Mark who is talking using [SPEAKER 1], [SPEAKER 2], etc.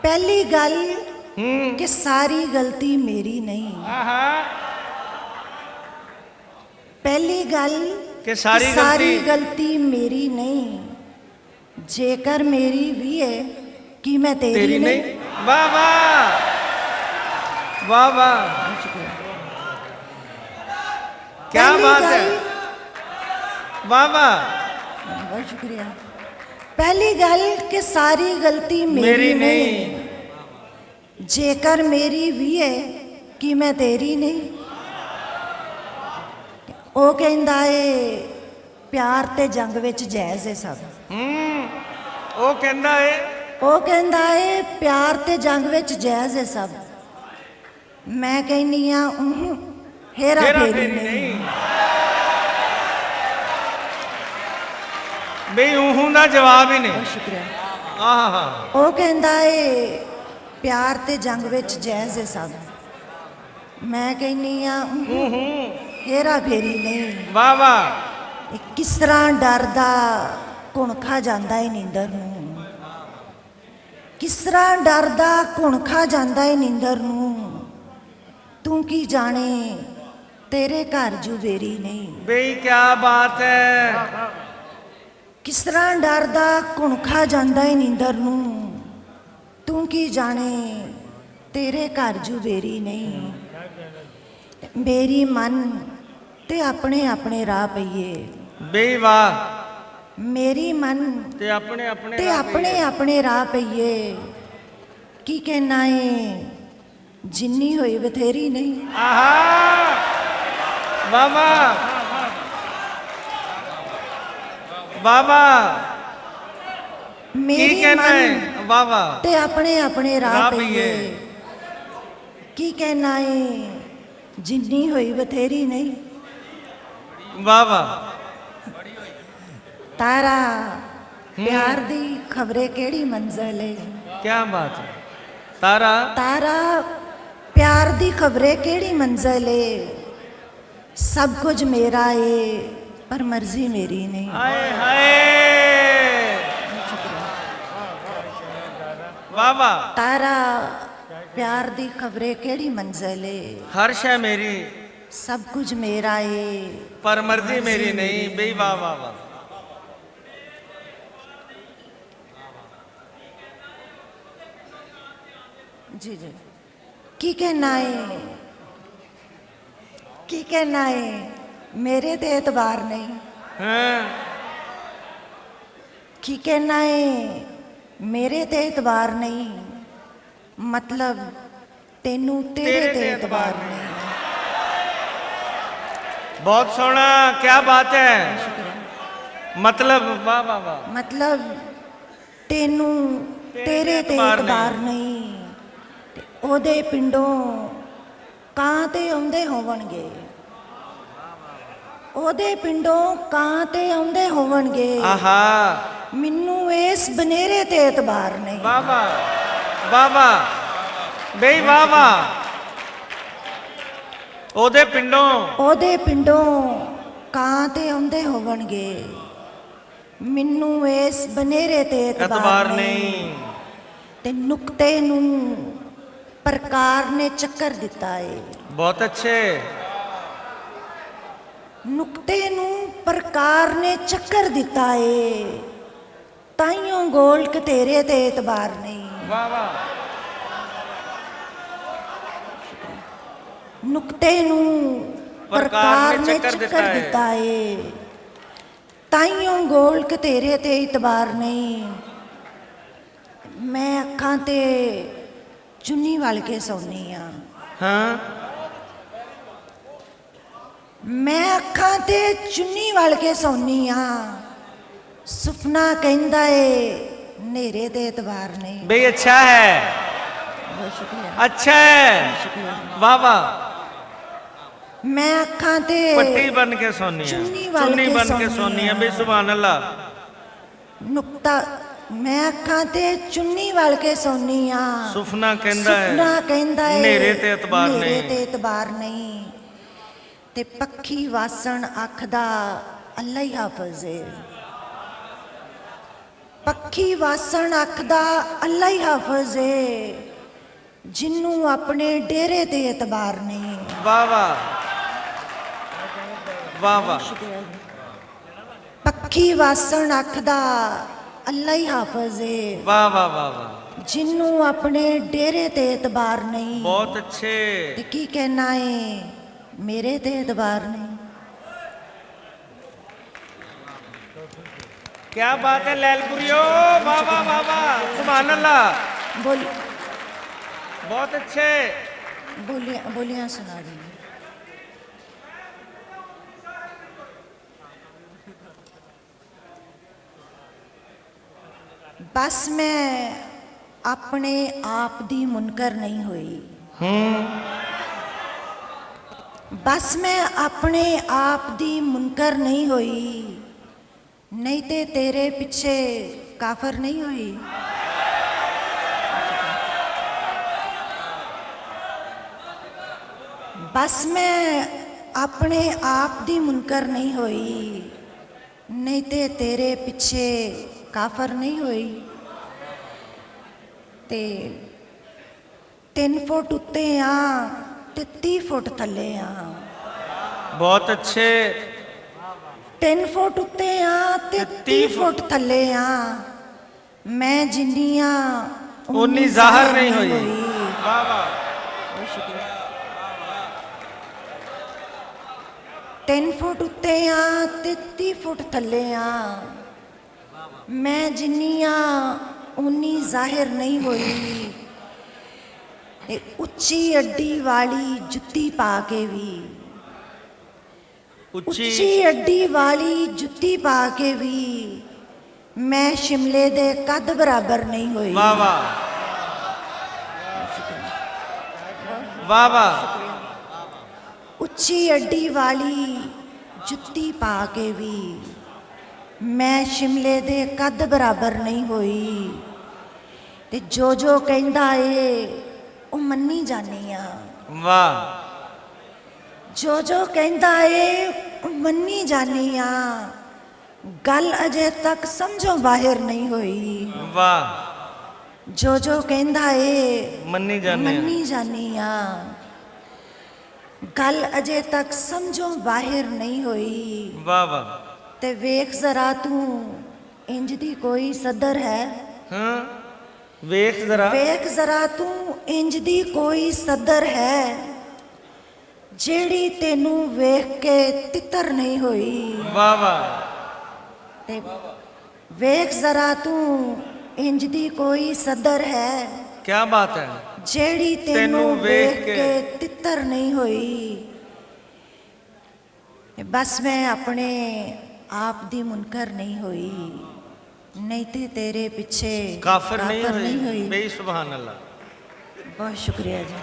[SPEAKER 1] पहली गल कि सारी गलती मेरी नहीं। पहली गल
[SPEAKER 2] कि सारी
[SPEAKER 1] गलती मेरी नहीं। जेकर मेरी भी है कि मैं तेरी नहीं।
[SPEAKER 2] वाह वाह वाह वाह, क्या बात है, वाह वाह,
[SPEAKER 1] बहुत शुक्रिया। पहली गल कि सारी गलती मेरी नहीं। जेकर मेरी भी है कि मैं तेरी नहीं। ਉਹ ਕਹਿੰਦਾ ਏ ਪਿਆਰ ਤੇ ਜੰਗ ਵਿੱਚ ਜਾਇਜ਼ ਹੈ ਸਭ।
[SPEAKER 2] ਉਹ ਕਹਿੰਦਾ ਏ
[SPEAKER 1] ਪਿਆਰ ਤੇ ਜੰਗ ਵਿੱਚ ਜਾਇਜ਼ ਹੈ ਸਭ। ਮੈਂ ਕਹਿੰਨੀ ਆ ਹੇਰਾ ਫੇਰੀ ਨਹੀਂ।
[SPEAKER 2] ਬਈ ਉਹ ਦਾ ਜਵਾਬ ਹੀ ਨਹੀਂ।
[SPEAKER 1] ਸ਼ੁਕਰੀਆ।
[SPEAKER 2] ਆਹਾ,
[SPEAKER 1] ਉਹ ਕਹਿੰਦਾ ਏ ਪਿਆਰ ਤੇ ਜੰਗ ਵਿੱਚ ਜਾਇਜ਼ ਹੈ ਸਭ। ਮੈਂ ਕਹਿੰਨੀ ਆ ਹੇਰਾ ਫੇਰੀ ਨਹੀਂ।
[SPEAKER 2] ਵਾਹ ਵਾਹ,
[SPEAKER 1] ਕਿਸ ਤਰ੍ਹਾਂ ਡਰਦਾ ਘੁਣ ਖਾ ਜਾਂਦਾ ਏ ਨੀਂਦਰ ਨੂੰ। ਕਿਸ ਤਰ੍ਹਾਂ ਡਰਦਾ ਘੁਣ ਖਾ ਜਾਂਦਾ ਏ ਨੀਂਦਰ ਨੂੰ। ਤੂੰ ਕੀ ਜਾਣੇ ਤੇਰੇ ਘਰ ਜੁਬੇਰੀ ਨਹੀਂ।
[SPEAKER 2] ਬਈ ਕੀ ਬਾਤ ਹੈ।
[SPEAKER 1] ਕਿਸ ਤਰ੍ਹਾਂ ਡਰਦਾ ਘੁਣ ਖਾ ਜਾਂਦਾ ਏ ਨੀਂਦਰ ਨੂੰ। ਤੂੰ ਕੀ ਜਾਣੇ ਤੇਰੇ ਘਰ ਜੁਬੇਰੀ ਨਹੀਂ। ਮੇਰੀ ਮਨ ਤੇ ਆਪਣੇ ਆਪਣੇ ਰਾਹ ਪਈਏ।
[SPEAKER 2] ਬਈ ਵਾਹ,
[SPEAKER 1] ਮੇਰੀ ਮਨ
[SPEAKER 2] ਤੇ ਆਪਣੇ
[SPEAKER 1] ਆਪਣੇ ਰਾਹ ਪਈਏ। ਕੀ ਕਹਿਣਾ ਏ ਜਿੰਨੀ ਹੋਈ ਬਥੇਰੀ ਨਹੀਂ।
[SPEAKER 2] ਆਹਾ, ਵਾਹ ਵਾਹ ਵਾਹ ਵਾਹ,
[SPEAKER 1] ਮੇਰੀ
[SPEAKER 2] ਕਹਿਣਾ ਹੈ,
[SPEAKER 1] ਮਨ
[SPEAKER 2] ਵਾਹ ਵਾਹ,
[SPEAKER 1] ਤੇ ਆਪਣੇ ਆਪਣੇ ਰਾਹ ਪਈਏ। ਕੀ ਕਹਿਣਾ ਏ ਜਿੰਨੀ ਹੋਈ ਬਥੇਰੀ ਨਹੀਂ।
[SPEAKER 2] ਵਾਹ ਵਾਹ,
[SPEAKER 1] ਤਾਰਾ ਪਿਆਰ ਦੀ ਖਬਰੇ ਕਿਹੜੀ ਮੰਜ਼ਲ ਏ।
[SPEAKER 2] ਕੀ ਬਾਤ ਹੈ। ਤਾਰਾ
[SPEAKER 1] ਤਾਰਾ ਪਿਆਰ ਦੀ ਖਬਰੇ ਕਿਹੜੀ ਮੰਜ਼ਲ ਏ। ਸਭ ਕੁਝ ਮੇਰਾ ਏ ਪਰ ਮਰਜ਼ੀ ਮੇਰੀ ਨਹੀਂ।
[SPEAKER 2] ਹਾਏ ਹਾਏ, ਵਾਹ ਵਾਹ,
[SPEAKER 1] ਤਾਰਾ ਪਿਆਰ ਦੀ ਖਬਰੇ ਕਿਹੜੀ ਮੰਜ਼ਲ ਏ।
[SPEAKER 2] ਹਰ ਸ਼ੈ ਮੇਰੀ
[SPEAKER 1] ਸਭ ਕੁਝ ਮੇਰਾ ਏ
[SPEAKER 2] ਪਰ ਮਰਜ਼ੀ ਮੇਰੀ ਨਹੀਂ। ਬਈ ਵਾਹ ਵਾਹ ਵਾਹ,
[SPEAKER 1] ਜੀ ਜੀ। ਕੀ ਕਹਿਣਾ ਏ ਕੀ ਕਹਿਣਾ ਏ ਮੇਰੇ ਤੇ ਇਤਬਾਰ ਨਹੀਂ।
[SPEAKER 2] ਹਾਂ,
[SPEAKER 1] ਕੀ ਕਹਿਣਾ ਏ ਮੇਰੇ ਤੇ ਇਤਬਾਰ ਨਹੀਂ। ਮਤਲਬ ਤੈਨੂੰ ਤੇਰੇ ਤੇ ਇਤਬਾਰ ਨਹੀਂ।
[SPEAKER 2] ਬਹੁਤ ਸੋਹਣਾ, ਕੀ ਬਾਤ ਹੈ। ਮਤਲਬ ਵਾਹ ਵਾਹ ਵਾਹ,
[SPEAKER 1] ਮਤਲਬ ਤੈਨੂੰ ਤੇਰੇ ਤੇ ਇਤਬਾਰ ਨਹੀਂ। ਤੇ ਉਹਦੇ ਪਿੰਡੋਂ ਕਾਂ ਤੇ ਆਉਂਦੇ ਹੋਵਣਗੇ। ਉਹਦੇ ਪਿੰਡੋਂ ਕਾਂ ਤੇ ਆਉਂਦੇ ਹੋਵਣਗੇ।
[SPEAKER 2] ਆਹਾ,
[SPEAKER 1] ਮੈਨੂੰ ਇਸ ਬਨੇਰੇ ਤੇ ਇਤਬਾਰ ਨਹੀਂ।
[SPEAKER 2] ਵਾਹ ਵਾਹ ਵਾਹ ਵਾਹ, ਬਈ ਵਾਹ ਵਾਹ, ਉਹਦੇ ਪਿੰਡੋਂ ਕਾਂ ਤੇ ਆਉਂਦੇ ਹੋਵਣਗੇ। ਮੈਨੂੰ ਇਸ ਬਨੇਰੇ ਤੇ ਇਤਬਾਰ ਨਹੀਂ। ਤੇ ਨੁਕਤੇ ਨੂੰ ਪ੍ਰਕਾਰ ਨੇ ਚੱਕਰ ਦਿੱਤਾ ਏ। ਬਹੁਤ ਅੱਛੇ।
[SPEAKER 1] ਨੁਕਤੇ ਨੂੰ ਪ੍ਰਕਾਰ ਨੇ ਚੱਕਰ ਦਿੱਤਾ ਏ। ਤਾਈਓ ਗੋਲਕ ਤੇਰੇ ਤੇ ਇਤਬਾਰ ਨਹੀਂ।
[SPEAKER 2] ਵਾਹ ਵਾਹ,
[SPEAKER 1] ਨੁਕਤੇ ਨੂੰ ਪ੍ਰਕਾਰ ਨੇ ਚੱਕਰ ਦਿੱਤਾ ਏ। ਤਾਈਓ ਗੋਲਕ ਤੇਰੇ ਤੇ ਇਤਬਾਰ ਨਹੀਂ। ਮੈਂ ਅੱਖਾਂ ਤੇ ਚੁੰਨੀ ਵਲ ਕੇ ਸੌਂਦੀ ਆ।
[SPEAKER 2] ਹਾਂ,
[SPEAKER 1] ਮੈਂ ਅੱਖਾਂ ਤੇ ਚੁੰਨੀ ਵਲ ਕੇ ਸੌਂਦੀ ਆ। ਸੁਪਨਾ ਕਹਿੰਦਾ ਏ ਹਨੇਰੇ ਤੇ ਇਤਬਾਰ ਨਹੀਂ।
[SPEAKER 2] ਬਈ ਅੱਛਾ ਹੈ,
[SPEAKER 1] ਬਹੁਤ ਸ਼ੁਕਰੀਆ।
[SPEAKER 2] ਅੱਛਾ ਹੈ, ਵਾਹ ਵਾਹ।
[SPEAKER 1] ਮੈਂ ਅੱਖਾਂ ਤੇ
[SPEAKER 2] ਪੱਟੀ ਬਨ ਕੇ ਸੋਨੀ, ਚੁੰਨੀ ਬਨ ਕੇ ਸੋਨੀ ਹੈ। ਬਈ ਸੁਭਾਨ ਅੱਲਾ।
[SPEAKER 1] ਨੁਕਤਾ ਮੈਂ ਅੱਖਾਂ ਤੇ ਚੁੰਨੀ ਵਲ ਕੇ ਸੌਂਦੀ ਆ।
[SPEAKER 2] ਸੁਪਨਾ ਕਹਿੰਦਾ ਹੈ
[SPEAKER 1] ਹਨੇਰੇ ਤੇ ਇਤਬਾਰ ਨਹੀਂ। ਤੇ ਪੱਖੀ ਵਾਸਣ ਅੱਖ ਦਾ ਅੱਲਾ ਹੀ ਹਾਫਿਜ਼ ਏ। ਪੱਖੀ ਵਾਸਣ ਅੱਖ ਦਾ ਅੱਲਾ ਹੀ ਹਾਫਜ਼ ਏ, ਜਿਹਨੂੰ ਆਪਣੇ ਡੇਰੇ ਤੇ ਇਤਬਾਰ ਨਹੀਂ।
[SPEAKER 2] ਵਾਹ ਵਾਹ ਵਾਹ ਵਾਹ।
[SPEAKER 1] ਪੱਖੀ ਵਾਸਣ ਅੱਖ ਦਾ ਅੱਲਾ ਹੀ ਹਾਫਜ਼ ਏ,
[SPEAKER 2] ਵਾਹ ਵਾਹ ਵਾਹ ਵਾਹ।
[SPEAKER 1] ਜਿਹਨੂੰ ਆਪਣੇ ਡੇਰੇ ਤੇ ਇਤਬਾਰ ਨਹੀਂ।
[SPEAKER 2] ਬਹੁਤ ਅੱਛੇ।
[SPEAKER 1] ਤੇ ਕੀ ਕਹਿਣਾ ਏ, ਮੇਰੇ ਤੇ ਇਤਬਾਰ ਨਹੀਂ।
[SPEAKER 2] क्या बात है लैलपुरियो, वाह वाह वाह वाह, सुभान अल्लाह।
[SPEAKER 1] बोल
[SPEAKER 2] बहुत अच्छे।
[SPEAKER 1] बोलियां सुना दी। बस मैं अपने आप दी मुनकर नहीं हुई। बस मैं अपने आप दी मुनकर नहीं हुई, नहीं ते तेरे पिछे काफर नहीं हुई। बस मैं अपने आप दी मुनकर नहीं हुई, नहीं ते तेरे पिछे काफर नहीं हुई। ते 3 फुट उत्ते आ ते 30 फुट थले आ।
[SPEAKER 2] बहुत अच्छे।
[SPEAKER 1] 3 फुट उत्ते आ ते 30 फुट थले आ, मैं जिन्नी आ
[SPEAKER 2] उन्नी ज़ाहिर नहीं हुई। वाह वाह।
[SPEAKER 1] 3 फुट उत्ते आ ते 30 फुट थले आ, मैं जिन्नी आ उन्नी ज़ाहिर नहीं हुई। ते उच्ची अड्डी वाली जुत्ती पा के भी, उच्ची अड्डी वाली जुत्ती पा के भी मैं शिमले दे कद बराबर नहीं हुई।
[SPEAKER 2] वाह वाह वाह वाह।
[SPEAKER 1] उच्ची अड्डी वाली जुत्ती पा के भी मैं शिमले दे कद बराबर नहीं हुई। ते जो कहंदा ए ओ मन्नी जानी आ।
[SPEAKER 2] वाह।
[SPEAKER 1] जो कहंदा ए ओ मन्नी जानी आ, गल अजे तक समझो बाहर नहीं हुई।
[SPEAKER 2] वाह।
[SPEAKER 1] जो कहंदा ए
[SPEAKER 2] मन्नी
[SPEAKER 1] जानी आ, गल अजे तक समझो बाहर नहीं हुई।
[SPEAKER 2] वाह वाह।
[SPEAKER 1] ते वेख जरा तू इंज दी कोई सदर है।
[SPEAKER 2] हाँ वेख जरा
[SPEAKER 1] तू इंज दी कोई सदर है, जेड़ी तेनू वेख के तितर नहीं हुई।
[SPEAKER 2] वाह वाह।
[SPEAKER 1] ते वेख जरा तू इंज दी कोई सदर है,
[SPEAKER 2] क्या बात है,
[SPEAKER 1] जेड़ी तेनू वेख के तितर नहीं हुई। बस मैं अपने आप दी मुनकर नहीं हुई, नहीं ते तेरे पीछे
[SPEAKER 2] काफिर नहीं हुई। बे सुभान अल्लाह।
[SPEAKER 1] बहुत शुक्रिया जी।